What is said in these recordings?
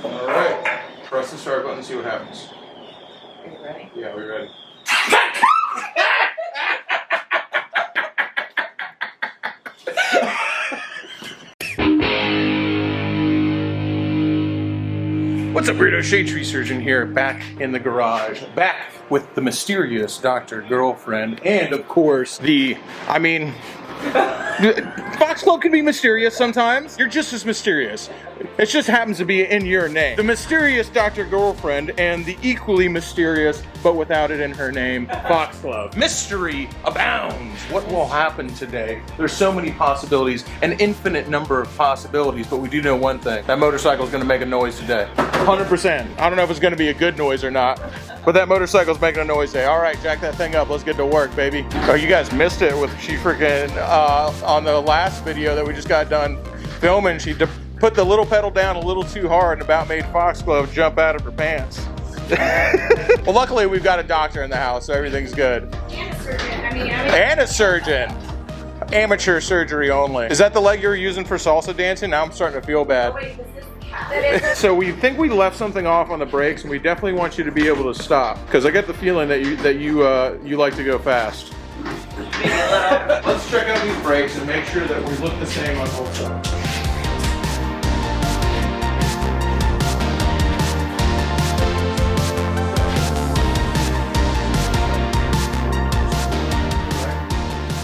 All right. Press the start button and see what happens. Are you ready? Yeah, we're ready. What's up, weirdo? Shade Tree Surgeon here, back in the garage, back with the mysterious Dr. Girlfriend, and of course, Foxglove can be mysterious sometimes. You're just as mysterious. It just happens to be in your name. The mysterious Dr. Girlfriend and the equally mysterious, but without it in her name, Foxglove. Mystery abounds. What will happen today? There's so many possibilities, an infinite number of possibilities, but we do know one thing. That motorcycle is going to make a noise today. 100%. I don't know if it's going to be a good noise or not, but that motorcycle's making a noise today. All right, jack that thing up. Let's get to work, baby. Oh, you guys missed it with she freaking, on the last video that we just got done filming, she put the little pedal down a little too hard and about made Foxglove jump out of her pants. Well, luckily we've got a doctor in the house, so everything's good. And a surgeon. And a surgeon. Amateur surgery only. Is that the leg you were using for salsa dancing? Now I'm starting to feel bad. Oh, wait, this is the cat. So we think we left something off on the brakes, and we definitely want you to be able to stop, because I get the feeling that you like to go fast. Let's check out these brakes and make sure that we look the same on both sides.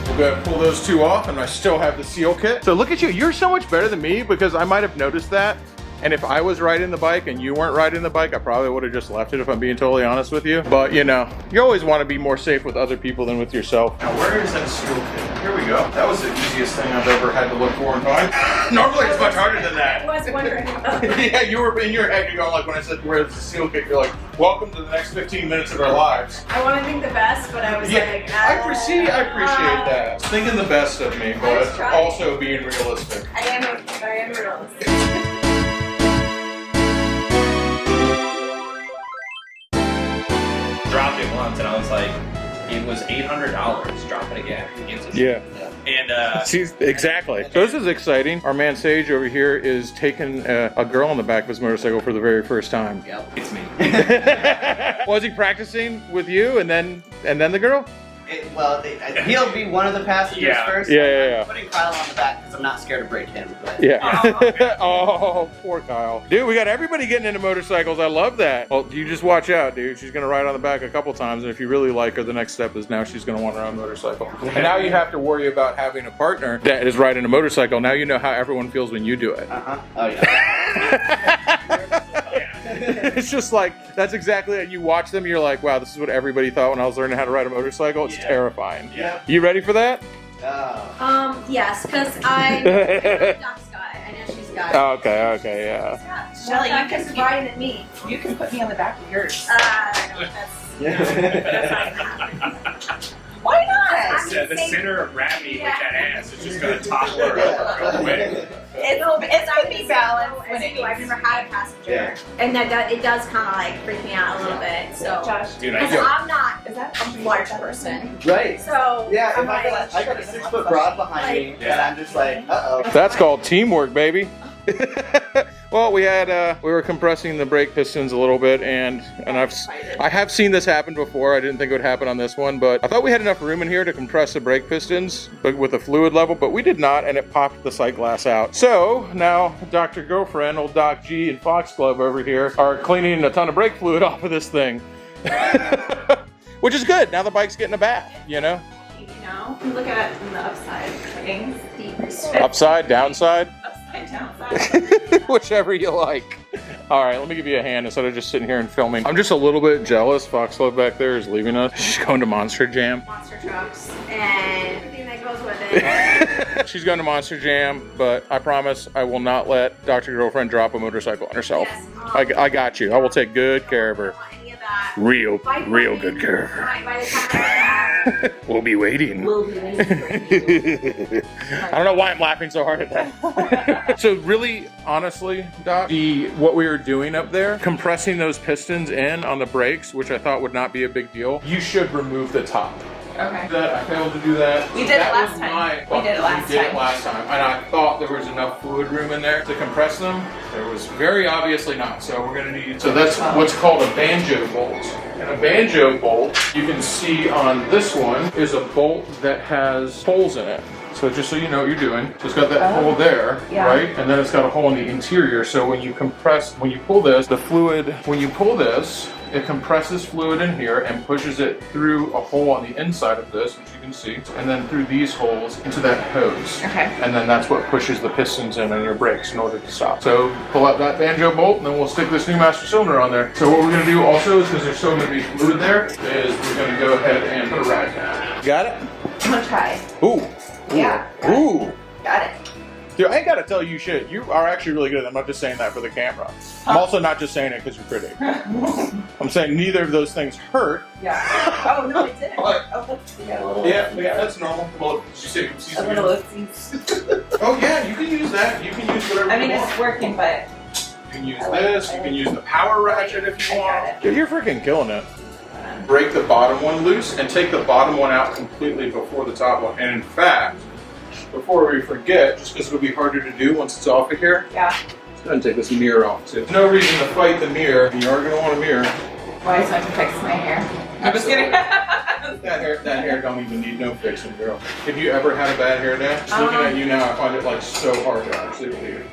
We're gonna pull those two off, and I still have the seal kit. So look at you, you're so much better than me, because I might have noticed that. And if I was riding the bike and you weren't riding the bike, I probably would have just left it, if I'm being totally honest with you. But you know, you always want to be more safe with other people than with yourself. Now where is that seal kit? Here we go. That was the easiest thing I've ever had to look for and find. Normally it's much harder than that. I was wondering. Yeah, you were in your head, you're going like, when I said where's the seal kit, you're like, welcome to the next 15 minutes of our lives. I want to think the best, but I was like, I appreciate that. Thinking the best of me, but also being realistic. I am realistic. Dropped it once and I was like, it was $800. Drop it again. Yeah. And see, exactly. So this is exciting. Our man Sage over here is taking a girl on the back of his motorcycle for the very first time. yep, it's me. Was he practicing with you and then the girl? He'll be one of the passengers first. Yeah. I'm putting Kyle on the back because I'm not scared to break him. But. Yeah. Oh, poor Kyle. Dude, we got everybody getting into motorcycles. I love that. Well, you just watch out, dude. She's going to ride on the back a couple times, and if you really like her, the next step is now she's going to want her own motorcycle. And now you have to worry about having a partner that is riding a motorcycle. Now you know how everyone feels when you do it. Uh-huh. Oh, yeah. It's just like, that's exactly it. You watch them, you're like, wow, this is what everybody thought when I was learning how to ride a motorcycle. It's terrifying. Yeah. You ready for that? Yes, because I know Doc's guy. I know she's got it. Oh, okay, yeah. Shelly, you can riding at me. You can put me on the back of yours. Why not? The center of gravity with that ass is just going to topple her over real quick. It's gonna be balanced when it needs I've never had a passenger, and it does kind of like freak me out a little bit. So, Josh, Dude, because I'm not is that a large person, Right. so Yeah, I'm I got a 6-foot broad behind me, and I'm just like, uh-oh. That's called teamwork, baby. Well, we were compressing the brake pistons a little bit, and I have seen this happen before. I didn't think it would happen on this one, but I thought we had enough room in here to compress the brake pistons, but with the fluid level, but we did not, and it popped the sight glass out. So now Dr. Girlfriend, old Doc G, and Foxglove over here are cleaning a ton of brake fluid off of this thing, which is good. Now the bike's getting a bath, you know. you know, look at it from the upside. Things, Upside, downside. upside, downside. Whichever you like. All right, let me give you a hand instead of just sitting here and filming. I'm just a little bit jealous. Foxglove back there is leaving us. She's going to Monster Jam. monster trucks and everything that goes with it. She's going to Monster Jam, but I promise I will not let Dr. Girlfriend drop a motorcycle on herself. Yes, I got you. I will take good care of her. I don't want any of that. Real By good care of her. By the time I We'll be waiting. will be waiting. I don't know why I'm laughing so hard at that. So really, honestly, Doc, what we were doing up there, compressing those pistons in on the brakes, which I thought would not be a big deal, you should remove the top. Okay. That I failed to do that. We did it That last was time. my- We did it last We did it time. last time, and I thought there was enough fluid room in there to compress them. There was very obviously not. So we're gonna need. So that's what's called a banjo bolt. And a banjo bolt, you can see on this one, is a bolt that has holes in it. So just so you know what you're doing, so it's got that hole there, Yeah. right? And then it's got a hole in the interior. So when you pull this, the fluid, when you pull this, it compresses fluid in here and pushes it through a hole on the inside of this, which you can see, and then through these holes into that hose. Okay. And then that's what pushes the pistons in on your brakes in order to stop. So pull out that banjo bolt, and then we'll stick this new master cylinder on there. So what we're gonna do also is, because there's still gonna be fluid there, is we're gonna go ahead and put a rad down. Got it? I'm gonna try. Ooh. Yeah. Ooh. Got it. Dude, I ain't gotta tell you shit. You are actually really good. I'm not just saying that for the camera. I'm also not just saying it because you're pretty. I'm saying neither of those things hurt. Yeah. Oh no, it didn't. What? Oh, look, we got a little. Yeah, that's normal. Well, did you say A little oopsies. Oh yeah, you can use that. You can use whatever I mean, you it's want. working, but You can use this. You can use the power ratchet if you I got want. it. Dude, you're freaking killing it. Break the bottom one loose and take the bottom one out completely before the top one. And in fact, before we forget, just because it'll be harder to do once it's off of here, yeah. let's go ahead and take this mirror off too. There's no reason to fight the mirror. You are going to want a mirror. Why so I can fix my hair? I'm just kidding. That hair don't even need no fixing, girl. Have you ever had a bad hair day? Just looking at you now, I find it like so hard to actually believe.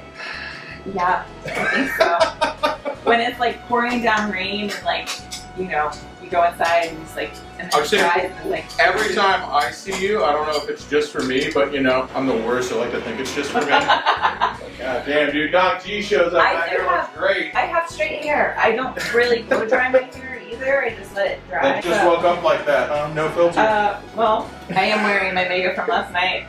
Yeah, I think so. When it's like pouring down rain and like, you know, you go inside and it's like, and then I'm it saying, dries and it's like. every time I see you, I don't know if it's just for me, but you know, I'm the worst. I like to think it's just for me. God damn, dude, Doc G shows up. I That do hair looks great. I have straight hair. I don't really blow dry my hair either. I just let it dry. They just woke up like that, huh? No filter. Well, I am wearing my makeup from last night.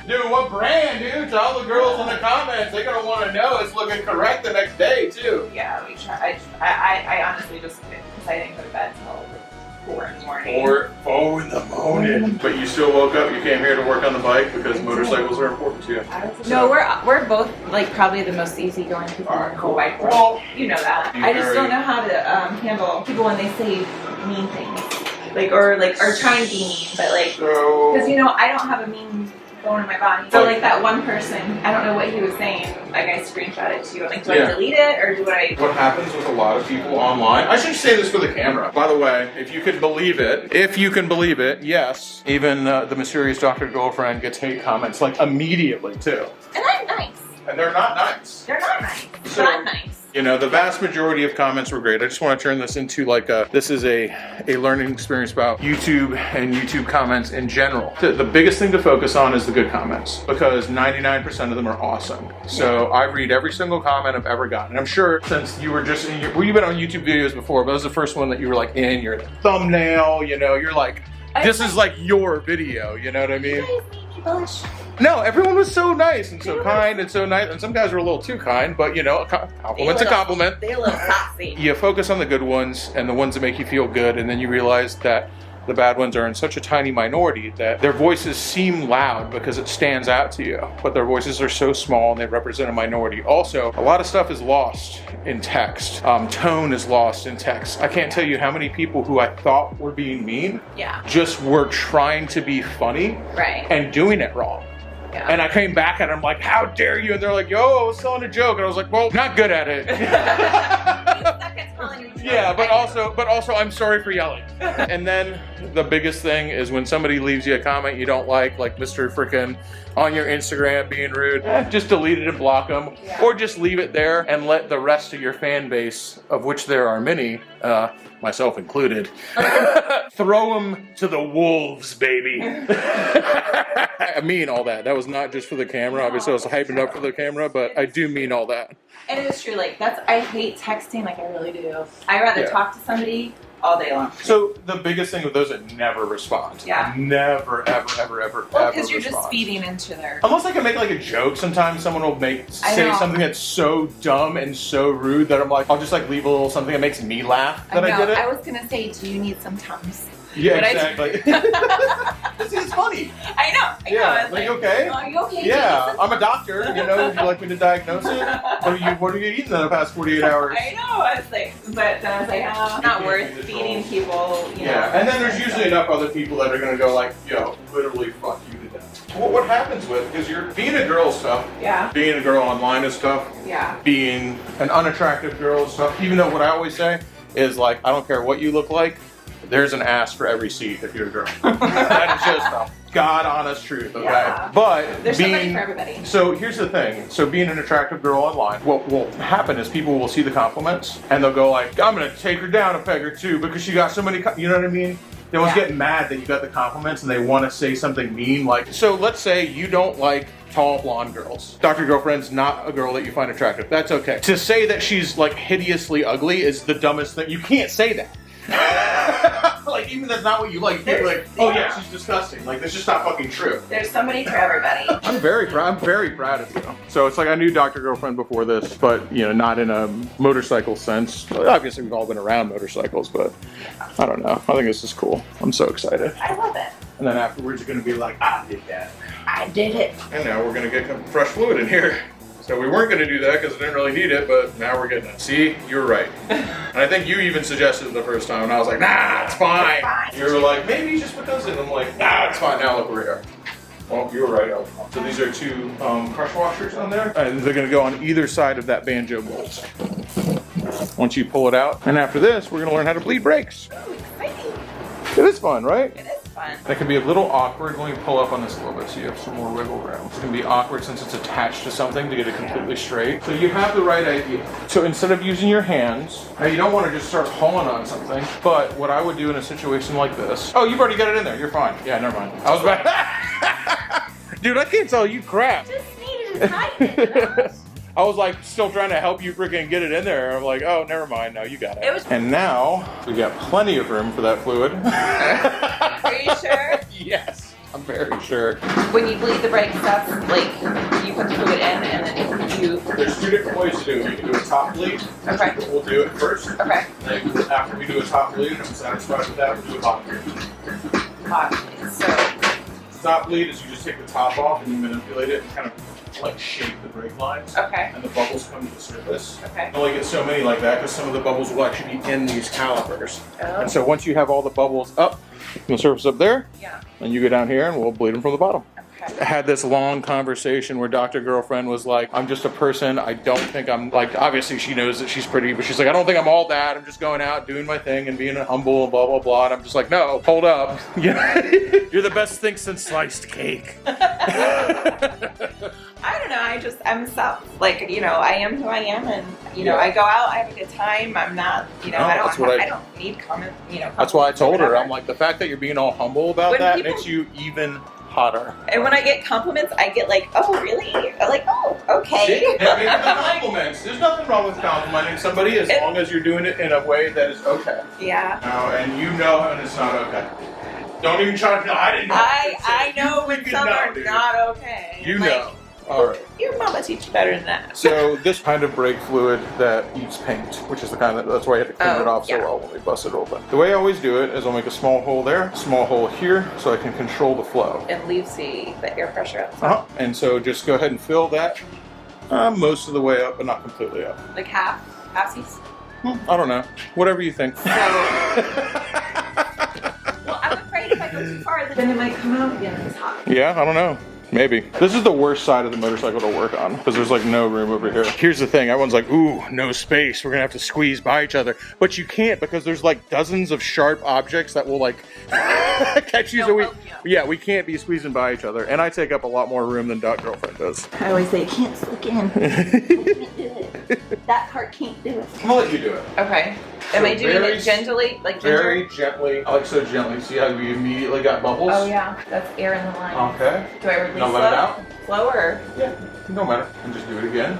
Dude, what brand, dude? To all the girls in the comments, they're gonna want to know it's looking correct the next day, too. Yeah, we try. I honestly just, because I didn't go to bed till 4 in the morning. 4 in the morning. But you still woke up, you came here to work on the bike because motorcycles are important to you. No, we're both like probably the most easygoing people in the whole wide world. Well, You know that. You're I just very- don't know how to handle people when they say mean things, like or trying to be mean, but like so... because you know I don't have a mean bone in my body. So like that one person, I don't know what he was saying. Like I screenshot it to you. I'm like, do I delete it or do I? What happens with a lot of people online, I should say this for the camera. By the way, if you can believe it, yes, even the mysterious Dr. Girlfriend gets hate comments like immediately too. And I'm nice. And they're not nice. They're not nice. So- But I'm nice. You know, the vast majority of comments were great. I just want to turn this into like this is a learning experience about YouTube and YouTube comments in general. The biggest thing to focus on is the good comments because 99% of them are awesome. So I read every single comment I've ever gotten. I'm sure since you were just in you've been on YouTube videos before, but it was the first one that you were like in your thumbnail, you know, you're like, this is like your video, you know what I mean? No, everyone was so nice and so kind and so nice, and some guys were a little too kind, but you know, a compliment's a compliment. They're a little sassy. You focus on the good ones and the ones that make you feel good, and then you realize that the bad ones are in such a tiny minority that their voices seem loud because it stands out to you, but their voices are so small and they represent a minority. Also, a lot of stuff is lost in text. Tone is lost in text. I can't tell you how many people who I thought were being mean just were trying to be funny and doing it wrong. Yeah. And I came back and I'm like, how dare you? And they're like, yo, I was telling a joke. And I was like, well, not good at it. Yeah, but also I'm sorry for yelling. And then the biggest thing is when somebody leaves you a comment you don't like Mr. Frickin' on your Instagram being rude, just delete it and block them. Yeah. Or just leave it there and let the rest of your fan base, of which there are many, myself included, throw them to the wolves, baby. I mean all that. That was not just for the camera. Obviously I was hyping up for the camera, but I do mean all that. And it is true, like I hate texting, like I really do. I'd rather talk to somebody all day long. So the biggest thing with those that never respond. Yeah. Never, ever, Well, ever because you're just respond. feeding into their. Unless I can make like a joke, sometimes someone will say something that's so dumb and so rude that I'm like, I'll just like leave a little something that makes me laugh that I did it. I was gonna say, do you need some Tums? Yeah, But exactly. See, it's funny. I know. Yeah, It's like, okay. Are you okay? Yeah, I'm a doctor. You know, would you like me to diagnose it? What are you eating in the past 48 hours? I know. I was like, but then I was like, oh, not worth feeding people. You know. Yeah, and then there's usually enough other people that are gonna go like, yo, literally fuck you to death. Well, what happens with, because you're being a girl is tough. Yeah. Being a girl online is tough. Yeah. Being an unattractive girl is tough. Even though what I always say is like, I don't care what you look like, there's an ass for every seat if you're a girl. That is just a God honest truth, okay? Yeah. But There's somebody being, for everybody. so here's the thing. So being an attractive girl online, what will happen is people will see the compliments and they'll go like, I'm gonna take her down a peg or two because she got so many, you know what I mean? They always get mad that you got the compliments and they want to say something mean. Like, so let's say you don't like tall blonde girls. Dr. Girlfriend's not a girl that you find attractive. That's okay. To say that she's like hideously ugly is the dumbest thing. You can't say that. Like, even that's not what you like. You're like, oh yeah, she's disgusting. Like, that's just not fucking true. There's somebody for everybody. I'm very proud of you. So it's like I knew Dr. Girlfriend before this, but you know, not in a motorcycle sense. Obviously, we've all been around motorcycles, but I don't know. I think this is cool. I'm so excited. I love it. And then afterwards, you're gonna be like, I did that. I did it. And now we're gonna get some fresh fluid in here. So we weren't gonna do that because I didn't really need it, but now we're getting it. See, you were right. And I think you even suggested it the first time, and I was like, nah, it's fine. You were like, maybe just because of it. I'm like, nah, it's fine. Now look where we are. Well, you were right. So these are two crush washers on there, and they're gonna go on either side of that banjo bolt. Once you pull it out, and after this, we're gonna learn how to bleed brakes. Oh, exciting. It is fun, right? It is fun. That can be a little awkward when you pull up on this a little bit so you have some more wiggle room. It's going to be awkward since it's attached to something to get it completely straight. So you have the right idea. So instead of using your hands, now you don't want to just start hauling on something, but what I would do in a situation like this, oh, you've already got it in there, you're fine. Yeah, never mind. I was back. Dude, I can't tell you crap. Just needed to tighten it. I was like still trying to help you freaking get it in there. I'm like, oh, never mind. No, you got it. And now we got plenty of room for that fluid. Are you sure? Yes, I'm very sure. When you bleed the brakes, that's like you put the fluid in and then you. There's two different ways to do it. You can do a top bleed. Okay. We'll do it first. Okay. Then after we do a top bleed, and I'm satisfied with that, we'll do a bottom bleed. Hot. So. Top bleed is you just take the top off and you manipulate it and kind of like shape the brake lines. Okay. And the bubbles come to the surface. Okay. You only get so many like that because some of the bubbles will actually be in these calipers. Oh. And so once you have all the bubbles up, the surface up there, Yeah. and you go down here and we'll bleed them from the bottom. Okay. I had this long conversation where Dr. Girlfriend was like, I'm just a person. I don't think I'm like, obviously she knows that she's pretty, but she's like, I don't think I'm all that. I'm just going out doing my thing and being humble and blah, blah, blah. And I'm just like, no, hold up. You're the best thing since sliced cake. I don't know. I'm self. Like, you know, I am who I am, and you know, I go out, I have a good time. I'm not, you know, No, I that's what I don't need comment. You know. That's why I told her, whatever. I'm like, the fact that you're being all humble about When that people- makes you even hotter. And when I get compliments, I get like, oh, really? I'm like, oh, okay. See? Yeah, maybe the compliments. There's nothing wrong with complimenting somebody as long as you're doing it in a way that is okay. Yeah. And you know when it's not okay. Don't even try to. I didn't know. I know when freaking some know, are dude. not okay. You Like, know. All right. Your mama teach you better than that. So this kind of brake fluid that eats paint, which is the kind that's why you have to clean it off so well when we bust it open. The way I always do it is I'll make a small hole there, a small hole here, so I can control the flow. It leaves the air pressure up. And so just go ahead and fill that most of the way up, but not completely up. Like half-sies. I don't know. Whatever you think. So, well, I'm afraid if I go too far, then it might come out again and it's hot. Yeah, I don't know. Maybe. This is the worst side of the motorcycle to work on because there's like no room over here. Here's the thing. Everyone's like, ooh, no space. We're going to have to squeeze by each other. But you can't because there's like dozens of sharp objects that will like catch you. So we can't be squeezing by each other. And I take up a lot more room than Dot Girlfriend does. I always say, can't slick in. I can't do it. That part can't do it. I'm going to let you do it. Okay. Am I doing it gently? Like ginger? Very gently. I like so gently. See how we immediately got bubbles? Oh yeah, that's air in the line. Okay. Do I release Now let it out. Slower? Yeah, no matter. And just do it again.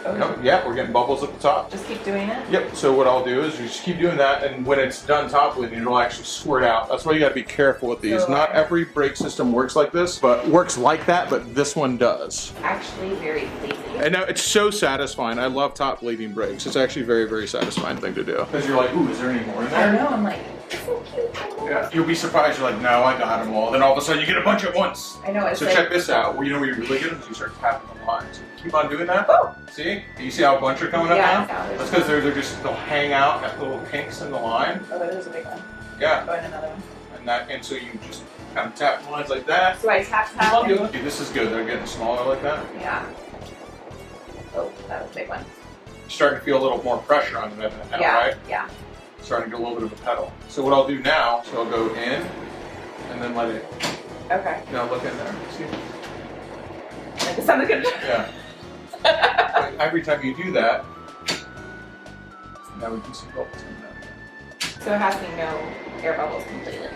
Oh, Nope. Yeah, we're getting bubbles at the top. just keep doing it? Yep, so what I'll do is you just keep doing that, and when it's done top bleeding, it'll actually squirt out. That's why you gotta be careful with these. So, Not every brake system works like this, but works like that, but this one does. Actually very pleasing. And now it's so satisfying. I love top bleeding brakes. It's actually a very, very satisfying thing to do. Because you're like, ooh, is there any more in I there? know, I'm like, is so cute. Yeah. You'll be surprised. You're like, no, I got them all. Then all of a sudden you get a bunch at once. I know, it's So like, check this out. Well, you know where you really get them? You start tapping the lines. Keep on doing that. Oh. See? You see how a bunch are coming up Yeah, now? yeah, That's because they'll hang out at little kinks in the line. Oh, there's a big one. Yeah. Oh, and another one. And so you just kind of tap the lines like that. So I tap. Okay, this is good. They're getting smaller like that. Yeah. Oh, that was a big one. Starting to feel a little more pressure on them now, Yeah. right? Yeah. Starting to get a little bit of a pedal. So what I'll do now, so I'll go in and then let it. Okay. Now look in there. See? It sounded good. Yeah. Every time you do that, now we can see bubbles coming out again. So it has to be no air bubbles completely.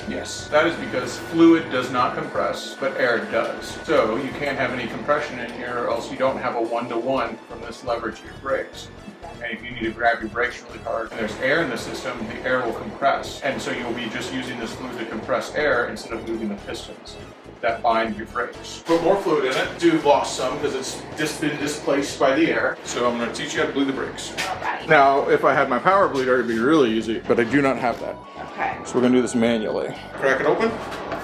Yes, that is because fluid does not compress, but air does. So you can't have any compression in here, or else you don't have a one-to-one from this lever to your brakes. And if you need to grab your brakes really hard and there's air in the system, the air will compress. And so you'll be just using this fluid to compress air instead of moving the pistons that bind your brakes. Put more fluid in it. Dude lost some because it's just been displaced by the air. So I'm going to teach you how to bleed the brakes. Alright. Now, if I had my power bleeder, it'd be really easy, but I do not have that. Okay. So we're going to do this manually. Crack it open,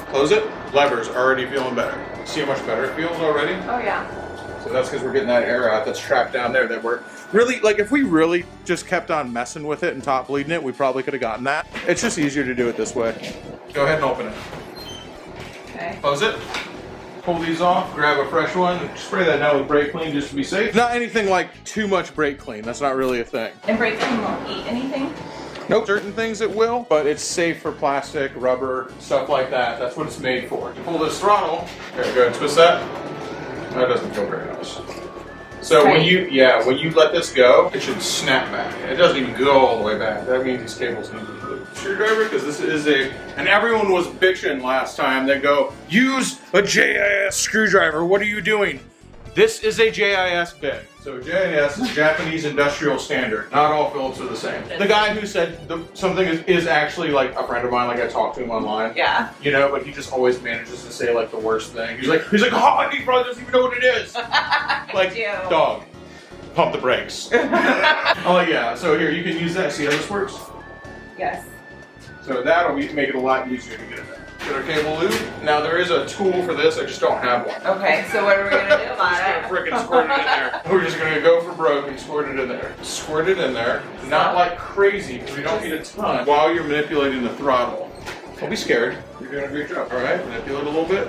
close it. Lever's already feeling better. See how much better it feels already? Oh yeah. So that's because we're getting that air out that's trapped down there that we're really, like if we really just kept on messing with it and top bleeding it, we probably could have gotten that. It's just easier to do it this way. Go ahead and open it. Okay. Close it. Pull these off, grab a fresh one, and spray that down with brake clean just to be safe. Not anything like too much brake clean. That's not really a thing. And brake clean won't eat anything? Nope, certain things it will, but it's safe for plastic, rubber, stuff like that. That's what it's made for. You pull this throttle, there, go ahead and twist that. That doesn't feel very nice. So when you let this go, it should snap back. It doesn't even go all the way back. That means these cables need to be looped. Screwdriver, because this is and everyone was bitching last time. They go, use a JIS screwdriver. What are you doing? This is a JIS bit. So JIS is Japanese Industrial Standard. Not all Phillips are the same. The guy who said something is actually like a friend of mine. Like I talked to him online. Yeah. You know, but he just always manages to say like the worst thing. He's like, oh, he probably doesn't even know what it is. Like, dog, pump the brakes. I'm like, yeah. So here, you can use that. See how this works? Yes. So that'll make it a lot easier to get it there. Get our cable loop. Now there is a tool for this. I just don't have one. Okay, so what are we gonna do about Just it? gonna frickin' squirt it in there. We're just gonna go for broke and squirt it in there. Squirt it in there. Not like crazy, because we don't need a ton. While you're manipulating the throttle. Don't be scared. You're doing a great job. All right, manipulate a little bit.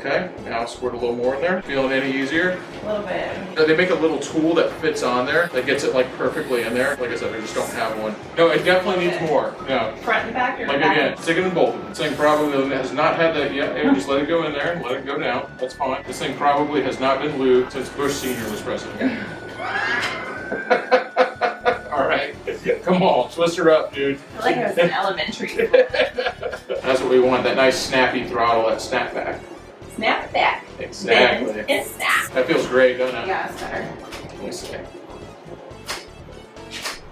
Okay, now squirt a little more in there. Feeling any easier? A little bit. So they make a little tool that fits on there that gets it like perfectly in there. Like I said, I just don't have one. No, it definitely needs more. No. Front and back or Like back? again, stick it in both. This thing probably has not had that yet. And just let it go in there, let it go down. That's fine. This thing probably has not been lubed since Bush Sr. was president. All right, come on, twist her up, dude. I feel like I was in elementary school. That's what we want, that nice snappy throttle, that snap back. Snap it back. Exactly. Bend and snap. That feels great, doesn't it? Yeah, it's better. Let me see.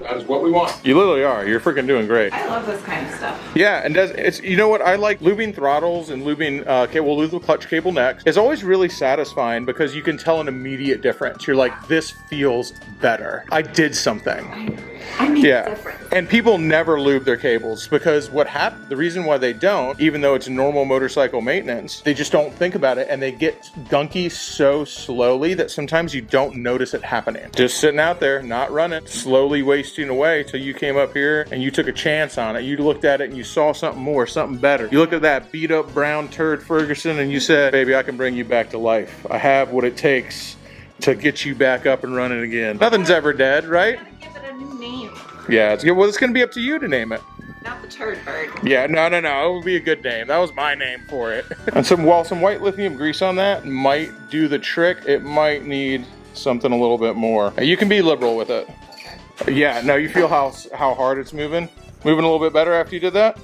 That is what we want. You literally are. You're freaking doing great. I love this kind of stuff. Yeah, and it's you know what I like lubing throttles and lubing we'll lube the clutch cable next. It's always really satisfying because you can tell an immediate difference. You're like, this feels better. I did something. I made a Yeah, difference. and people never lube their cables because the reason why they don't, even though it's normal motorcycle maintenance, they just don't think about it and they get gunky so slowly that sometimes you don't notice it happening. Just sitting out there, not running, slowly wasting away till you came up here and you took a chance on it. You looked at it and you saw something more, something better. You looked at that beat up brown turd Ferguson and you said, baby, I can bring you back to life. I have what it takes to get you back up and running again. Nothing's ever dead, right? Give it a new name. Yeah, it's gonna be up to you to name it. Not the turd bird. Yeah, no, it would be a good name. That was my name for it. And some white lithium grease on that might do the trick. It might need something a little bit more. You can be liberal with it. Yeah, now you feel how hard it's moving? Moving a little bit better after you did that?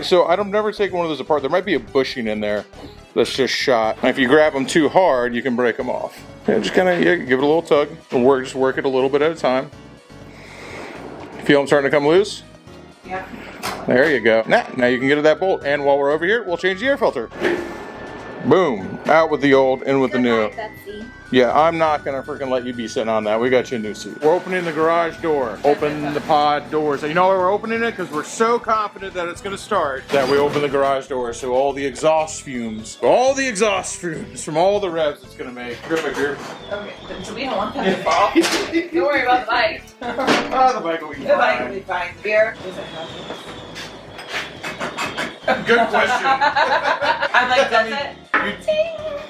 So I've never taken one of those apart. There might be a bushing in there that's just shot. And if you grab them too hard, you can break them off. Yeah, just kind of give it a little tug and just work it a little bit at a time. Feel them starting to come loose? Yeah. There you go. Now you can get to that bolt. And while we're over here, we'll change the air filter. Boom. Out with the old, in with the new. Betsy. Yeah, I'm not gonna freaking let you be sitting on that. We got you a new seat. We're opening the garage door. Open the pod doors. You know why we're opening it? Because we're so confident that it's gonna start that we open the garage door so all the exhaust fumes from all the revs it's gonna make. Go back here. Okay, so we don't want that to fall. Don't worry about the bike. Oh, the bike will be The bike will fine. be fine. Beer doesn't have Good question. I'm like, does it?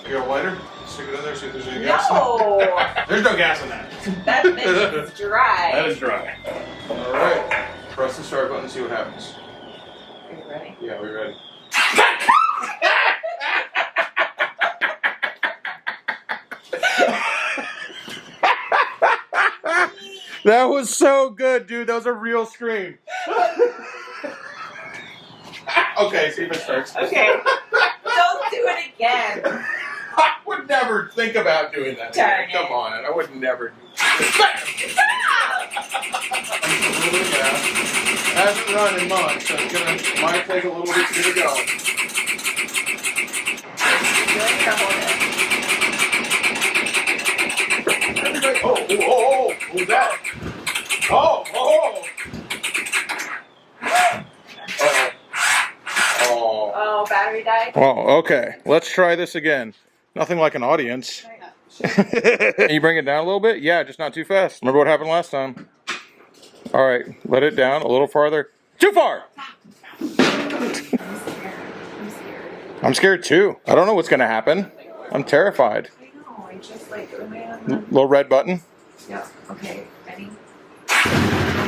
You got a lighter? Stick it in there, see if there's any gas. No! There's no gas in that. That bitch is dry. That is dry. Alright. Press the start button and see what happens. Are you ready? Yeah, we're ready. That was so good, dude. That was a real scream. Okay, see if it starts. Okay. Don't do it again. I would never think about doing that. Darn Come it. on, I would never do that. Hasn't run in months, so it's might take a little bit to get it going. Oh, who's that? Oh. Oh, battery died? Oh, okay. Let's try this again. Nothing like an audience. Can you bring it down a little bit? Yeah, just not too fast. Remember what happened last time? All right, let it down a little farther. Too far! I'm scared too. I don't know what's gonna happen. I'm terrified. I know, I just like, Little red button. yeah, okay, ready?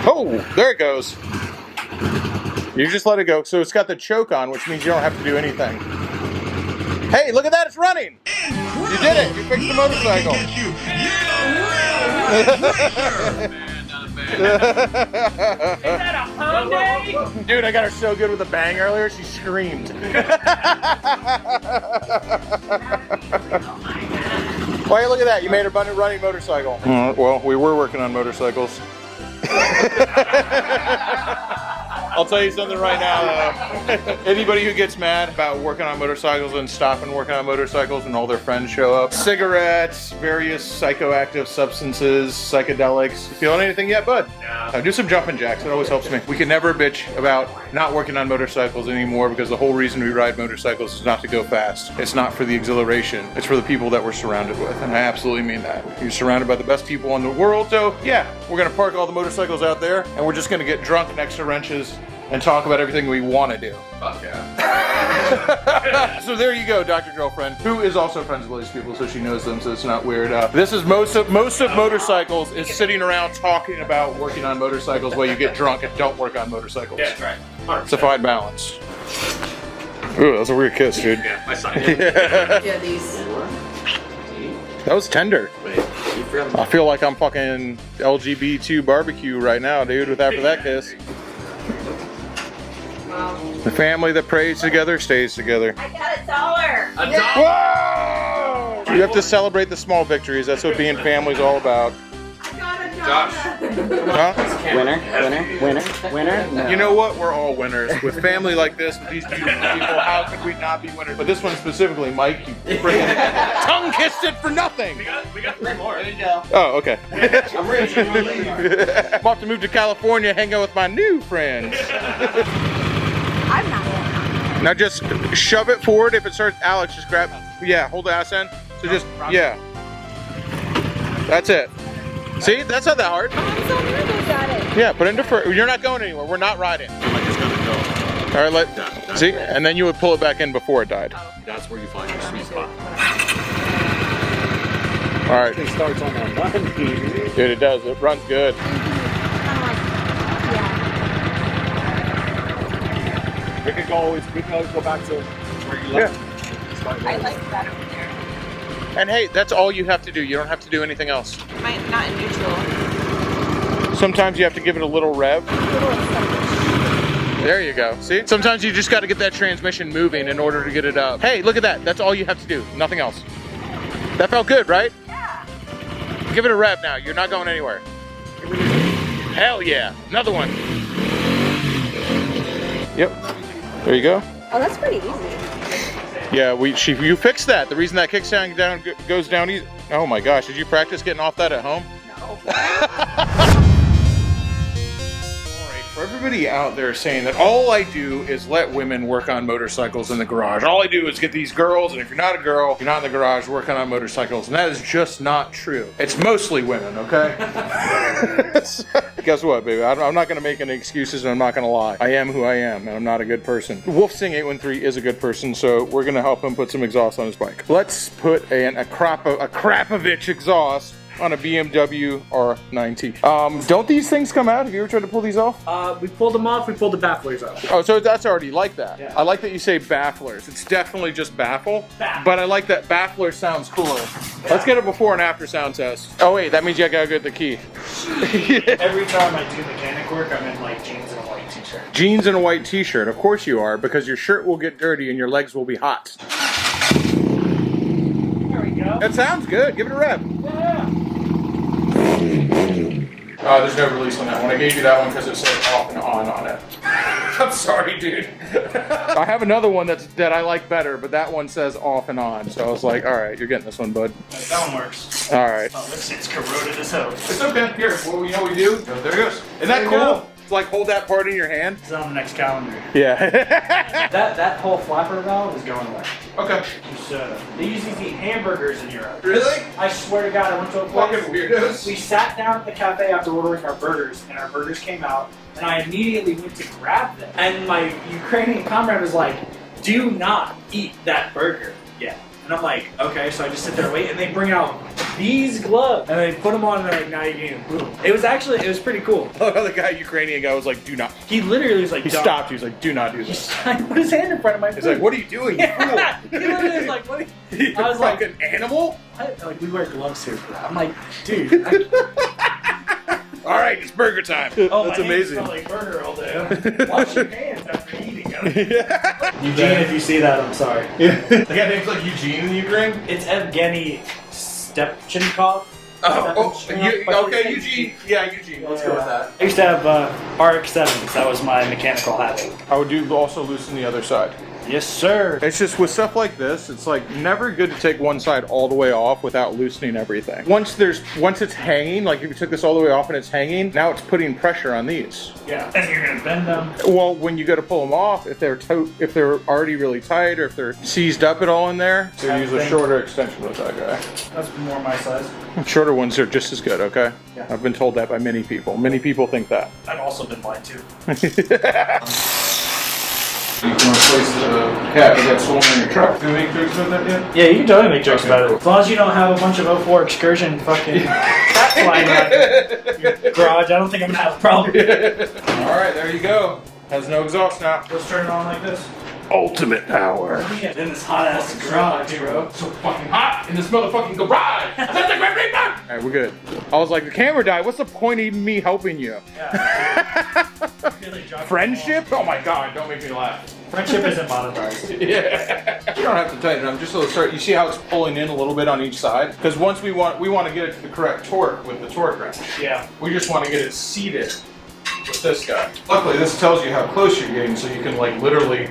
Oh, there it goes. You just let it go. So it's got the choke on, which means you don't have to do anything. Hey, look at that, it's running. You did it, you fixed the motorcycle. Dude, I got her so good with a bang earlier, she screamed. Why, look at that, you made her running motorcycle. Well, we were working on motorcycles. I'll tell you something right now. Anybody who gets mad about working on motorcycles and stopping working on motorcycles when all their friends show up, cigarettes, various psychoactive substances, psychedelics. Feeling anything yet, bud? No. Do some jumping jacks. It always helps me. We can never bitch about not working on motorcycles anymore because the whole reason we ride motorcycles is not to go fast. It's not for the exhilaration. It's for the people that we're surrounded with, and I absolutely mean that. You're surrounded by the best people in the world, so yeah, we're gonna park all the motorcycles out there, and we're just gonna get drunk next to wrenches and talk about everything we want to do. Fuck yeah. So there you go, Dr. Girlfriend, who is also friends with all these people, so she knows them, so it's not weird. This is most of motorcycles is sitting around talking about working on motorcycles while you get drunk and don't work on motorcycles. Yeah, that's right. 100%. It's a fine balance. Ooh, that's a weird kiss, dude. Yeah, my son. Yeah, these. That was tender. Wait, you forgot I feel like I'm fucking LGBT barbecue right now, dude, with after that kiss. The family that prays together stays together. I got $1. a dog. Whoa! You have to celebrate the small victories. That's what being family is all about. I got $1. Josh. Huh? Winner. No. You know what? We're all winners. With family like this, with these beautiful people, how could we not be winners? But this one specifically, Mike, you freaking tongue kissed it for nothing. We got 3 more. There you go. Oh, okay. I'm ready to leave. I'm off to move to California, hang out with my new friends. I'm not. Now just shove it forward. If it starts, Alex, just grab. Yeah, hold the ass end. So just, yeah. That's it. See, that's not that hard. I'm so nervous at it. Yeah, put it into first. You're not going anywhere. We're not riding. I just gotta go. All right, see, and then you would pull it back in before it died. That's where you find your sweet spot. All right, It starts on that one. dude, it does. It runs good. Kind of like, yeah. We could always go back to where you left. I like that over there. And hey, that's all you have to do. You don't have to do anything else. Not in neutral. Sometimes you have to give it a little rev. There you go. See? Sometimes you just got to get that transmission moving in order to get it up. Hey, look at that. That's all you have to do. Nothing else. That felt good, right? Yeah. Give it a rev now. You're not going anywhere. Hell yeah. Another one. Yep. There you go. Oh, that's pretty easy. Yeah, you fixed that. The reason that kickstand goes down easy. Oh my gosh, did you practice getting off that at home? No. For everybody out there saying that all I do is let women work on motorcycles in the garage. All I do is get these girls, and if you're not a girl, you're not in the garage working on motorcycles. And that is just not true. It's mostly women, okay? Guess what, baby? I'm not going to make any excuses, and I'm not going to lie. I am who I am, and I'm not a good person. Wolfsing 813 is a good person, so we're going to help him put some exhaust on his bike. Let's put a Krapovich exhaust on a BMW R9T. Don't these things come out? Have you ever tried to pull these off? We pulled them off. We pulled the bafflers off. Oh, so that's already like that. Yeah. I like that you say bafflers. It's definitely just baffle, but I like that baffler sounds cooler. Yeah. Let's get a before and after sound test. Oh wait, that means you gotta get the key. Every time I do mechanic work, I'm in like jeans and a white t-shirt. Jeans and a white t-shirt. Of course you are, because your shirt will get dirty and your legs will be hot. There we go. That sounds good. Give it a rev. Yeah. There's no release on that one. I gave you that one because it said off and on it. I'm sorry, dude. I have another one that I like better, but that one says off and on. So I was like, all right, you're getting this one, bud. That one works. All right. Oh, this thing's corroded as hell. It's okay. Here, well, you know what we do? Oh, there it goes. Isn't that There you cool? go. It's like hold that part in your hand. It's on the next calendar. Yeah. That whole flapper valve is going away. Okay. They use these to eat hamburgers in Europe. Really? I swear to God, I went to a Fucking place. weirdos. We sat down at the cafe after ordering our burgers, and our burgers came out, and I immediately went to grab them. And my Ukrainian comrade was like, "Do not eat that burger." Yeah. And I'm like, okay, so I just sit there and wait, and they bring out these gloves, and they put them on, and they're like, now you can boom. It was pretty cool. The Ukrainian guy was like, do not. He literally was like, He "Don't." stopped. He was like, do not do this. I put his hand in front of my He's food. like, what are you doing, you fool? Yeah. He literally was like, what? You I was like, fucking animal? what? Like, we wear gloves here for that. I'm like, dude. All right, it's burger time. Oh, That's my amazing. hands smell like burger all day. Wash your hands after eating them. Yeah. Eugene, if you see that, I'm sorry. The guy name's like Eugene in the Ukraine? It's Evgeny Stepchenkov. Okay, Eugene. Yeah, Eugene. Let's go with that. I used to have RX-7s. That was my mechanical habit. I would do also loosen the other side. Yes, sir. It's just with stuff like this, it's like never good to take one side all the way off without loosening everything. Once it's hanging, like if you took this all the way off and it's hanging, now it's putting pressure on these. Yeah. And you're gonna bend them. Well, when you go to pull them off, if they're already really tight or if they're seized up at all in there, so use a shorter extension with that guy. That's more my size. Shorter ones are just as good, okay? Yeah. I've been told that by many people. Many people think that. I've also been lied to. You can replace the cat that got stolen in your truck. Do you make jokes about that yet? Yeah, you can totally make jokes about it. As long as you don't have a bunch of 04 Excursion fucking cat flying around your garage, I don't think I'm gonna have a problem. Alright, there you go. Has no exhaust now. Let's turn it on like this. Ultimate power. In this hot ass garage, bro. So fucking hot in this motherfucking garage. Alright, we're good. I was like, the camera died. What's the point of even me helping you? Yeah. Really Friendship? Oh my god, don't make me laugh. Friendship isn't monetized. Yeah. You don't have to tighten it up. Just so start. You see how it's pulling in a little bit on each side? Because once we want to get it to the correct torque with the torque wrench. Yeah. We just want to get it seated with this guy. Luckily, this tells you how close you're getting, so you can like literally,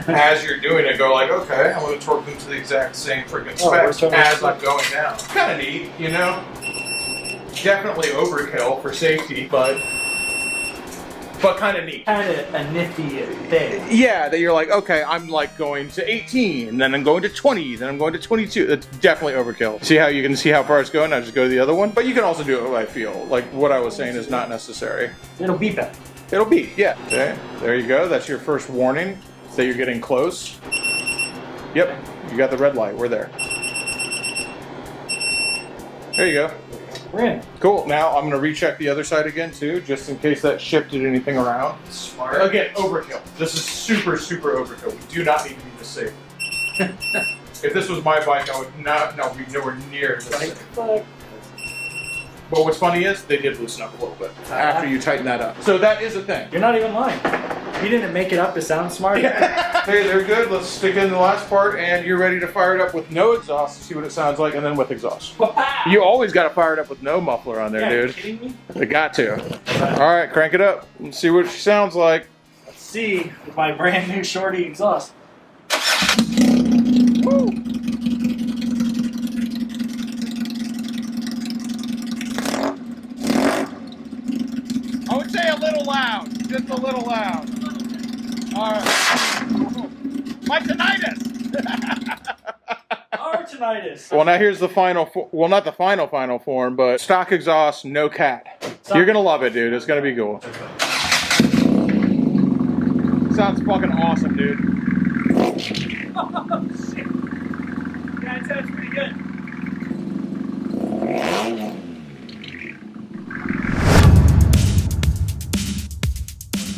as you're doing it, go like, okay, I'm going to torque them to the exact same freaking specs as I'm going down. Kind of neat, you know? Definitely overkill for safety, but kind of neat. Kind of a nifty thing. Yeah, that you're like, okay, I'm like going to 18, then I'm going to 20, then I'm going to 22. That's definitely overkill. See how you can see how far it's going? I just go to the other one. But you can also do it what I feel. Like what I was saying is not necessary. It'll beep it. It'll beep, yeah. Okay, there you go. That's your first warning that you're getting close. Yep, you got the red light. We're there. There you go. We're in. Cool. Now I'm going to recheck the other side again too, just in case that shifted anything around. Smart. Again, overkill. This is super, super overkill. We do not need to be this safe. If this was my bike, I would be nowhere near this safe. But what's funny is they did loosen up a little bit after you tighten that up. So that is a thing. You're not even lying. You didn't make it up to sound smart. Hey, they're good. Let's stick in the last part, and you're ready to fire it up with no exhaust to see what it sounds like, and then with exhaust. You always got to fire it up with no muffler on there, Yeah, dude. are you kidding me? They got to. All right, crank it up and see what she sounds like. Let's see with my brand new shorty exhaust. loud. Just a little loud. All right. My tinnitus. Our tinnitus. Well, now here's the final, well, not the final form, but stock exhaust, no cat. You're gonna love it, dude. It's gonna be cool. Sounds fucking awesome, dude. Oh, shit. Yeah, it sounds pretty good.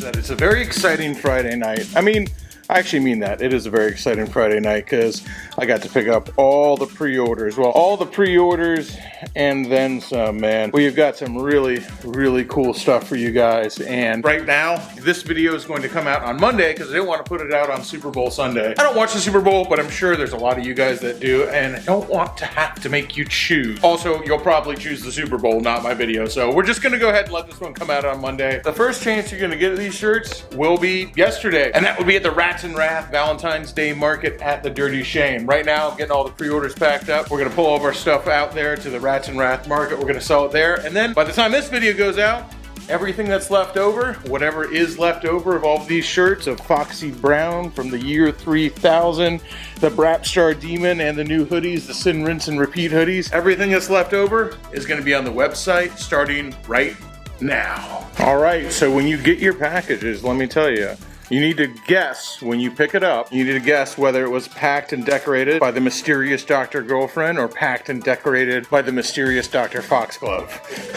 That it's a very exciting Friday night. I mean, I actually mean that. It is a very exciting Friday night because I got to pick up all the pre-orders. Well, all the pre-orders and then some, man. We've got some really, really cool stuff for you guys. And right now, this video is going to come out on Monday because I didn't want to put it out on Super Bowl Sunday. I don't watch the Super Bowl, but I'm sure there's a lot of you guys that do, and I don't want to have to make you choose. Also, you'll probably choose the Super Bowl, not my video. So we're just gonna go ahead and let this one come out on Monday. The first chance you're gonna get these shirts will be yesterday, and that will be at the Rats and Wrath Valentine's Day Market at the Dirty Shame. Right now, I'm getting all the pre-orders packed up. We're gonna pull all of our stuff out there to the Rats and Wrath Market. We're gonna sell it there, and then by the time this video goes out, everything that's left over, whatever is left over of all of these shirts of Foxy Brown from the year 3000, the Brapstar Demon, and the new hoodies, the Sin, Rinse, and Repeat hoodies, everything that's left over is gonna be on the website starting right now. All right, so when you get your packages, let me tell you, you need to guess when you pick it up. You need to guess whether it was packed and decorated by the mysterious Dr. Girlfriend or packed and decorated by the mysterious Dr. Foxglove.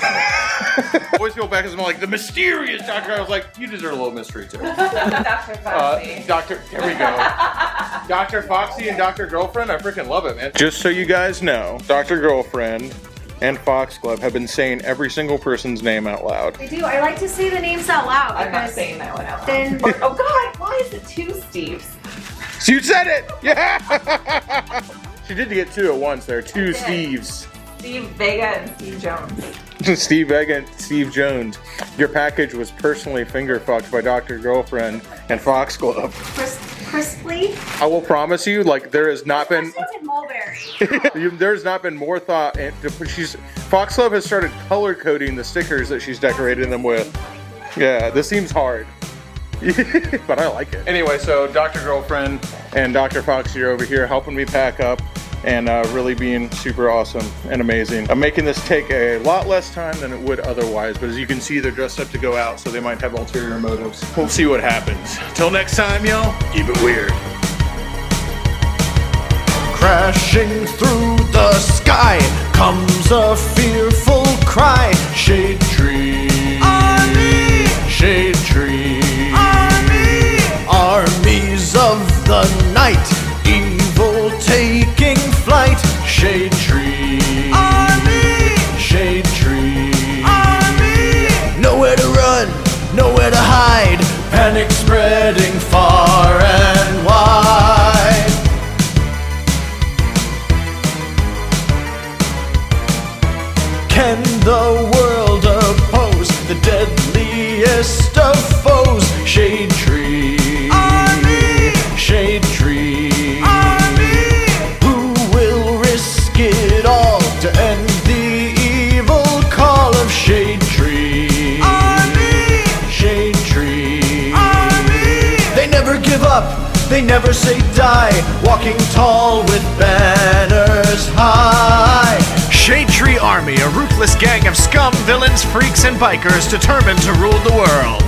I always feel bad because I'm like, the mysterious Dr. I was like, you deserve a little mystery too. Dr. Foxy. Here we go. Dr. Foxy and Dr. Girlfriend, I freaking love it, man. Just so you guys know, Dr. Girlfriend and Foxglove have been saying every single person's name out loud. I do. I like to say the names out loud. I'm not because saying that one out loud. then Oh God, why is it two Steves? So you said it! Yeah! She did get two at once there. Two did. Steves. Steve Vega and Steve Jones. Steve Vega and Steve Jones. Your package was personally finger fucked by Dr. Girlfriend and Foxglove. crisply. I will promise you, like, there has not been... This one's in mulberry. There's not been more thought. Foxglove has started color coding the stickers that she's decorating them with. Yeah, this seems hard. But I like it. Anyway, so Dr. Girlfriend and Dr. Foxy are over here helping me pack up and really being super awesome and amazing. I'm making this take a lot less time than it would otherwise, but as you can see, they're dressed up to go out, so they might have ulterior motives. We'll see what happens. Till next time, y'all, keep it weird. Crashing through the sky comes a fearful cry. Shade tree, army. Shade tree, army. Armies of the night, evil taking flight. Shade tree, army. Shade tree, army. Nowhere to run, nowhere to hide. Panic spreading far and wide. Can the world oppose the deadliest of foes? Shade tree, army. Shade tree, army. Who will risk it all to end the evil call of Shade Tree, army. Shade Tree, army. They never give up, they never say die, walking tall with banners high. Shade Tree Army, a ruthless gang of scum, villains, freaks, and bikers determined to rule the world.